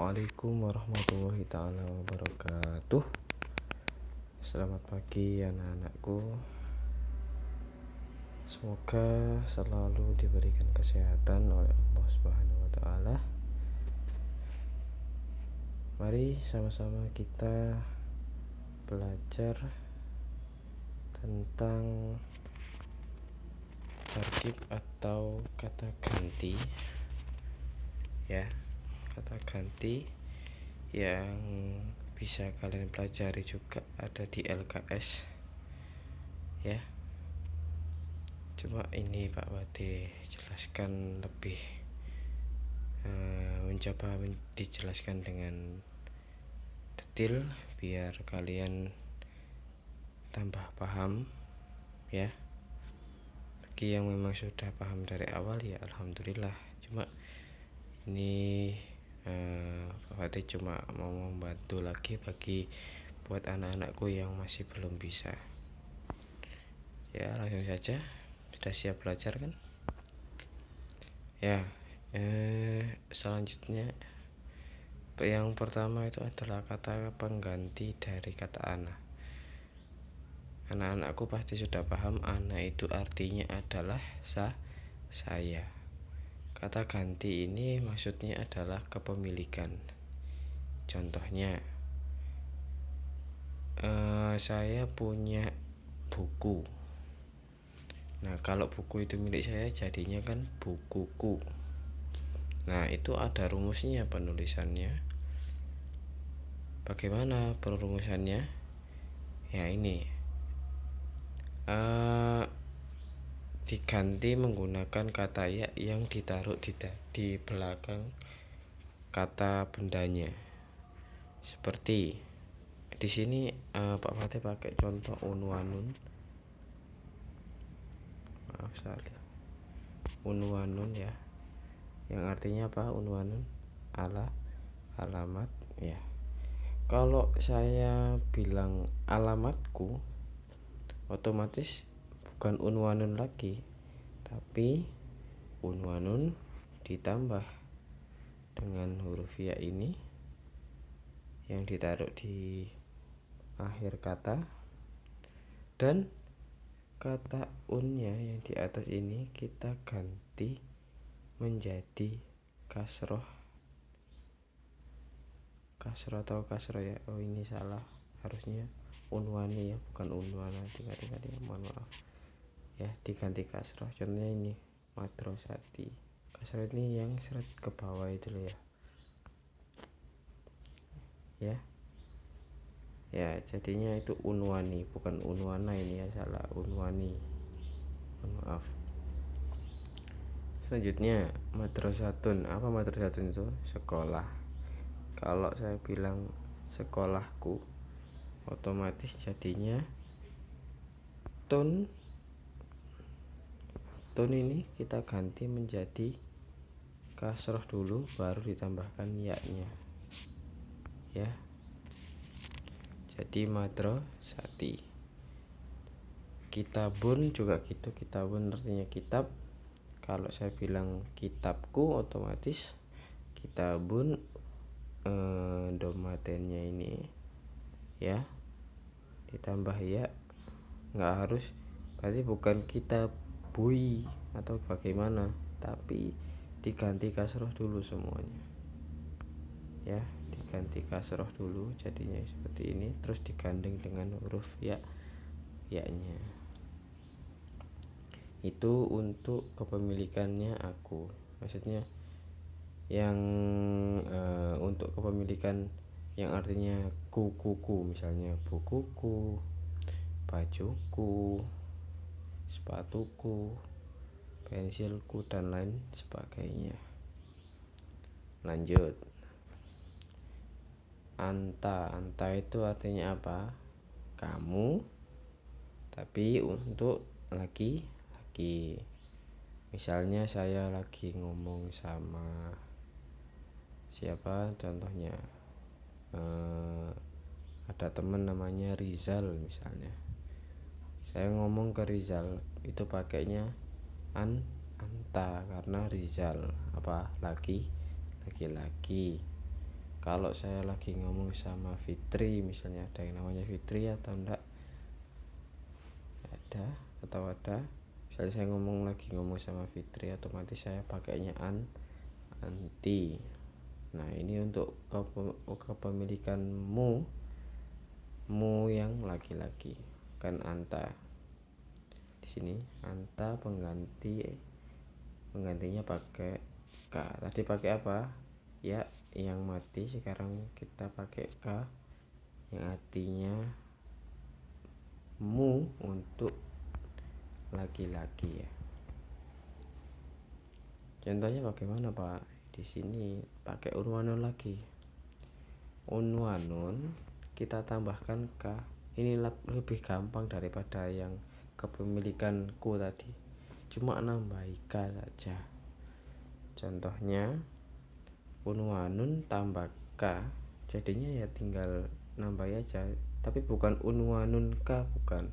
Assalamualaikum warahmatullahi ta'ala wabarakatuh. Selamat pagi anak-anakku. Semoga selalu diberikan kesehatan oleh Allah Subhanahu wa ta'ala. Mari sama-sama kita belajar tentang tarkib atau kata ganti, ya, kata ganti yang bisa kalian pelajari juga ada di LKS, ya. Cuma ini Pak Wade jelaskan lebih mencoba dijelaskan dengan detail biar kalian tambah paham, ya. Bagi yang memang sudah paham dari awal ya alhamdulillah. Cuma ini Pak Wade cuma mau membantu lagi bagi buat anak-anakku yang masih belum bisa. Ya, langsung saja. Sudah siap belajar kan? Ya, selanjutnya yang pertama itu adalah kata pengganti dari kata ana. Anak-anakku pasti sudah paham ana itu artinya adalah saya. Kata ganti ini maksudnya adalah kepemilikan. Contohnya, saya punya buku. Nah, kalau buku itu milik saya jadinya kan bukuku. Nah, itu ada rumusnya penulisannya. Bagaimana perumusannya? Ya ini diganti menggunakan kata ya yang ditaruh di belakang kata bendanya. Seperti di sini Pak Fatih pakai contoh unwanun. Maaf salah. Unwanun ya. Yang artinya apa? Unwanun alamat, ya. Kalau saya bilang alamatku, otomatis bukan unwanun lagi, tapi unwanun ditambah dengan huruf ya ini yang ditaruh di akhir kata, dan kata unnya yang di atas ini kita ganti menjadi kasroh atau kasroh ya. Oh ini salah, harusnya unwani ya, bukan unwana. Tiga-tiga, mohon maaf ya, diganti kasroh. Contohnya ini madrasati, kasroh ini yang seret ke bawah itu loh ya. Ya, jadinya itu unwani, bukan unwana ini ya, salah, unwani. Mohon maaf. Selanjutnya madrasatun. Apa madrasatun itu? Sekolah. Kalau saya bilang sekolahku, otomatis jadinya tun ini kita ganti menjadi kasroh dulu, baru ditambahkan ya-nya, ya. Jadi madrasati. Kitabun juga gitu, kitabun artinya kitab. Kalau saya bilang kitabku, otomatis kitabun domatennya ini ya ditambah ya, nggak harus, berarti bukan kitabui atau bagaimana, tapi diganti kasroh dulu semuanya ya, diganti kasroh dulu jadinya seperti ini, terus digandeng dengan huruf ya-nya. Itu untuk kepemilikannya aku, maksudnya yang untuk kepemilikan yang artinya kukuku, misalnya bukuku, bajuku, sepatuku, pensilku, dan lain sebagainya. Lanjut, anta itu artinya apa? Kamu, tapi untuk laki-laki. Misalnya saya lagi ngomong sama siapa, contohnya ada teman namanya Rizal misalnya, saya ngomong ke Rizal itu pakainya anta karena Rizal apa, laki-laki. Kalau saya lagi ngomong sama Fitri, misalnya ada yang namanya Fitri atau enggak ada atau ada, misalnya saya ngomong sama Fitri, otomatis saya pakainya anti. Nah, ini untuk kepemilikan mu yang laki-laki, kan anta. Di sini anta penggantinya pakai k. Tadi pakai apa? Ya, yang mati. Sekarang kita pakai k yang artinya mu untuk laki-laki ya. Contohnya bagaimana, Pak? Di sini pakai unwanun lagi. Unwanun kita tambahkan k. Ini lebih gampang daripada yang kepemilikanku tadi. Cuma nambahi k saja. Contohnya unwanun tambah k, jadinya ya tinggal nambahi aja. Tapi bukan unwanun k, bukan.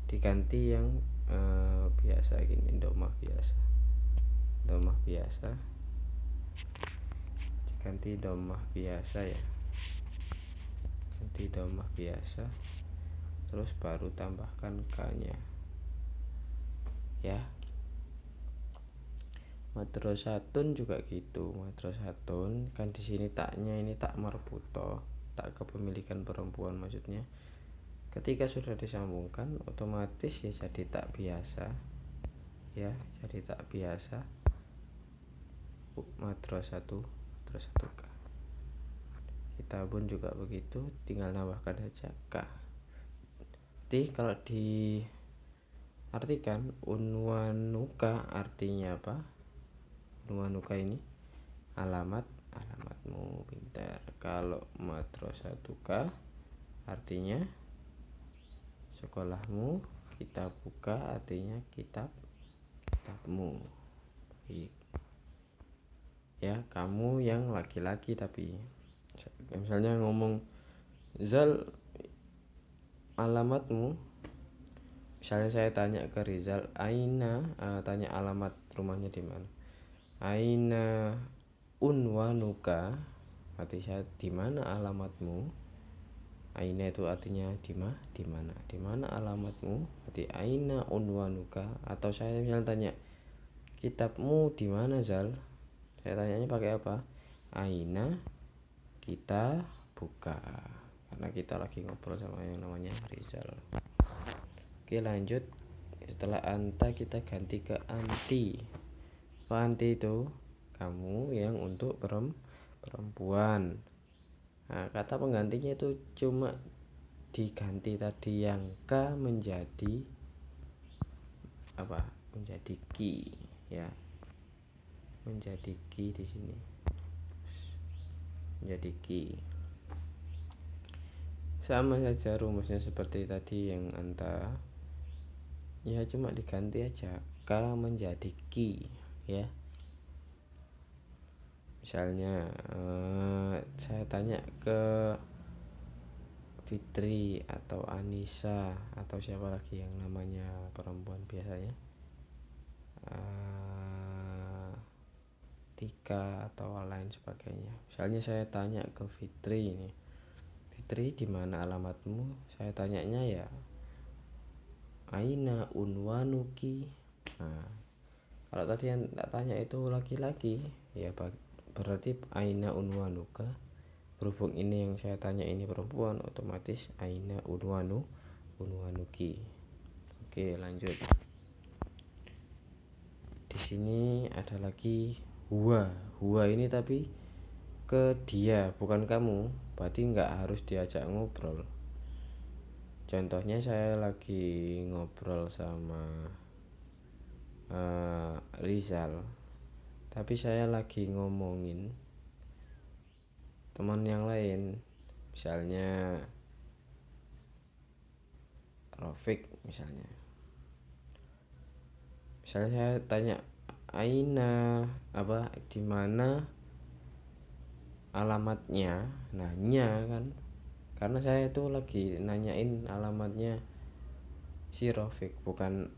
Diganti yang biasa gini, domah biasa diganti domah biasa ya, ganti domah biasa, terus baru tambahkan k nya ya. Madrosatun juga gitu. Madrosatun kan di sini taknya ini tak marbuto, tak kepemilikan perempuan maksudnya. Ketika sudah disambungkan otomatis ya jadi tak biasa ya, jadi tak biasa. Madrasatu k. Kita pun juga begitu, tinggal nambahkan saja k. Jadi kalau diartikan unwanuka artinya apa? Unwanuka ini alamatmu, pintar. Kalau madrasatu k artinya sekolahmu, kitabuka artinya kitabmu. Baik. Ya, kamu yang laki-laki. Tapi misalnya ngomong Zal, alamatmu, misalnya saya tanya ke Rizal, Aina, tanya alamat rumahnya di mana, Aina unwanuka, arti saya di mana alamatmu. Aina itu artinya di mana alamatmu, arti aina unwanuka. Atau saya misalnya tanya, kitabmu di mana Zal, saya tanyanya pakai apa? Aina kita buka, karena kita lagi ngobrol sama yang namanya Rizal. Oke, lanjut. Setelah anta kita ganti ke anti. Anti itu kamu yang untuk perempuan. Nah, kata penggantinya itu cuma diganti tadi yang k menjadi apa? Menjadi ki ya. Menjadi ki di sini. Menjadi ki. Sama saja rumusnya seperti tadi yang anta. Ya cuma diganti aja k menjadi ki ya. Misalnya saya tanya ke Fitri atau Anissa atau siapa lagi yang namanya perempuan biasanya, Tika atau lain sebagainya. Misalnya saya tanya ke Fitri ini, Fitri di mana alamatmu? Saya tanyanya ya Aina unwanuki. Nah, kalau tadi yang tak tanya itu laki-laki ya berarti Aina unwanuka. Berhubung ini yang saya tanya ini perempuan, otomatis Aina unwanuki. Oke, lanjut. Di sini ada lagi huwa ini tapi ke dia bukan kamu, berarti nggak harus diajak ngobrol. Contohnya saya lagi ngobrol sama Rizal, tapi saya lagi ngomongin teman yang lain, misalnya Rofik misalnya. Misalnya saya tanya Aina apa, di mana alamatnya. Nah, kan karena saya itu lagi nanyain alamatnya si Rofik, bukan,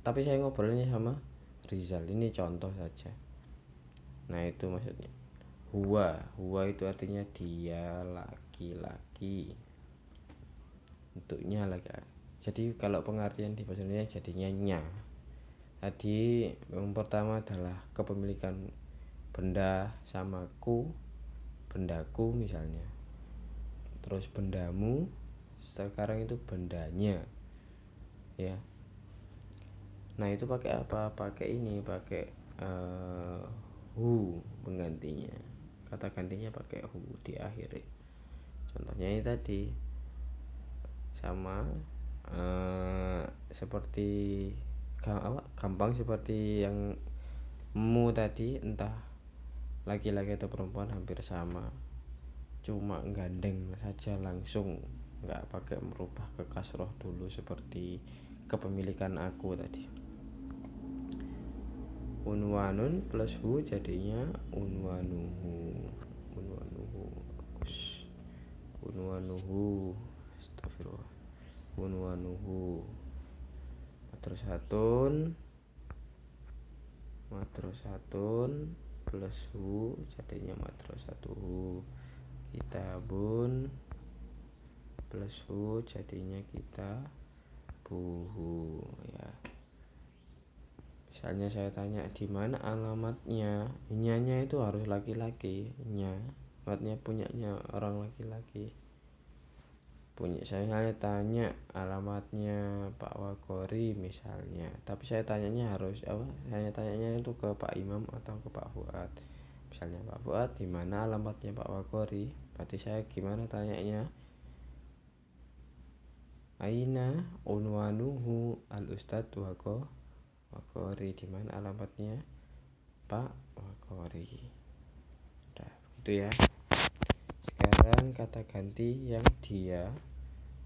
tapi saya ngobrolnya sama Rizal. Ini contoh saja. Nah, itu maksudnya Huwa itu artinya dia, laki-laki. Untuknya lagi. Jadi kalau pengertian di bahasa Indonesia jadinya nya. Tadi yang pertama adalah kepemilikan benda sama ku, bendaku misalnya. Terus bendamu, sekarang itu bendanya. Ya. Nah, itu pakai apa? Pakai ini, pakai hu penggantinya. Kata gantinya pakai hu di akhir. Contohnya ini tadi sama seperti gampang seperti yang mu tadi, entah laki-laki atau perempuan hampir sama, cuma gandeng saja langsung, nggak pakai merubah ke kasroh dulu seperti kepemilikan aku tadi. Unwanun plus hu jadinya unwanuhu. Astagfirullah. Unwanuhu. Matrosatun plus hu jadinya matrosatuhu. Kitabun plus hu jadinya kitabuhu. Ya, misalnya saya tanya di mana alamatnya, nyanya itu harus laki-laki, nya alamatnya punyanya orang laki-laki. Saya tanya alamatnya Pak Wakori misalnya, tapi saya tanyanya harus apa? Saya tanyanya itu ke Pak Imam atau ke Pak Fuad. Misalnya Pak Fuad, di mana alamatnya Pak Wakori? Berarti saya gimana tanyanya? Aina unwanuhu al-ustadz Wakori, di mana alamatnya Pak Wakori. Udah begitu ya. Sekarang kata ganti yang dia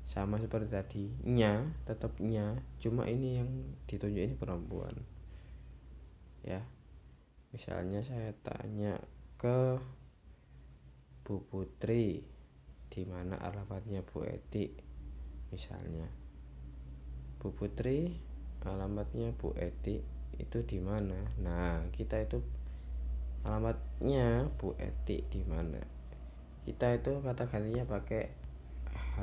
sama seperti tadi, nya, tetap nya, cuma ini yang ditunjuk ini perempuan. Ya. Misalnya saya tanya ke Bu Putri, di mana alamatnya Bu Eti? Misalnya, Bu Putri, alamatnya Bu Eti itu di mana? Nah, kita itu alamatnya Bu Eti di mana? Kita itu kata gantinya pakai h.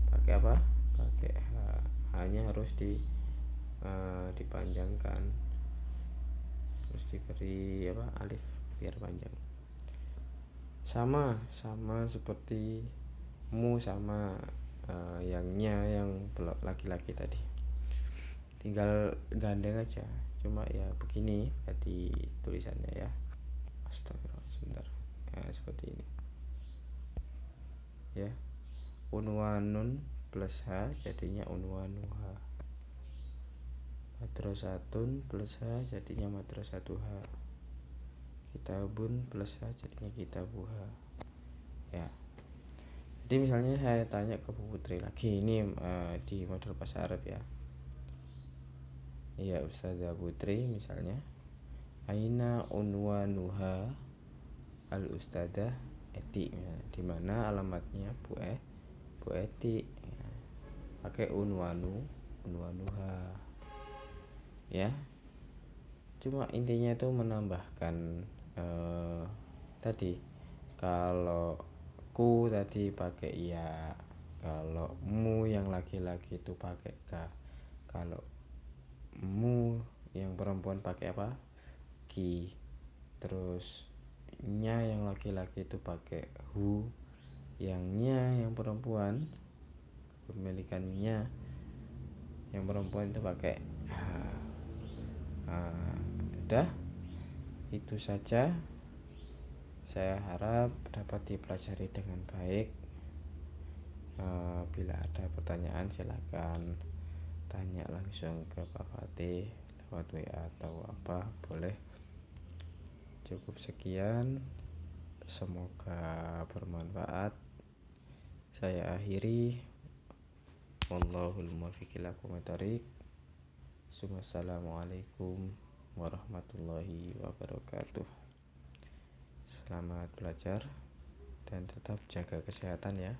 Pakai apa? Pakai h. H-nya harus dipanjangkan. Terus diberi apa? Alif biar panjang. Sama seperti mu sama yangnya yang laki-laki tadi. Tinggal gandeng aja. Cuma ya begini tadi tulisannya ya. Astagfirullah, sebentar. Ya, seperti ini. Ya. Unwanun plus h jadinya unwanuha. Matrosatun plus h jadinya matrosatuha. Kitabun plus h jadinya kitabuha. Ya. Jadi misalnya saya tanya ke Bu Putri lagi, ini di model bahasa Arab ya. Iya, Ustazah Putri misalnya. Aina unwanuha al ustadzah Eti, ya. Di mana alamatnya Bu Eti? Ya. Pakai unwanuha. Ya. Cuma intinya itu menambahkan tadi, kalau ku tadi pakai ya, kalau mu yang laki-laki itu pakai ka, kalau mu yang perempuan pakai apa? Ki. Terus nya yang laki-laki itu pakai hu, yang nya yang perempuan, kepemilikannya yang perempuan itu pakai ha. Udah, itu saja. Saya harap dapat dipelajari dengan baik. Bila ada pertanyaan silakan tanya langsung ke Pak Fatih lewat WA atau apa, boleh. Cukup sekian, semoga bermanfaat. Saya akhiri. Wallahul muwaffiq ila aqwamit thoriq. Wassalamualaikum warahmatullahi wabarakatuh. Selamat belajar dan tetap jaga kesehatan ya.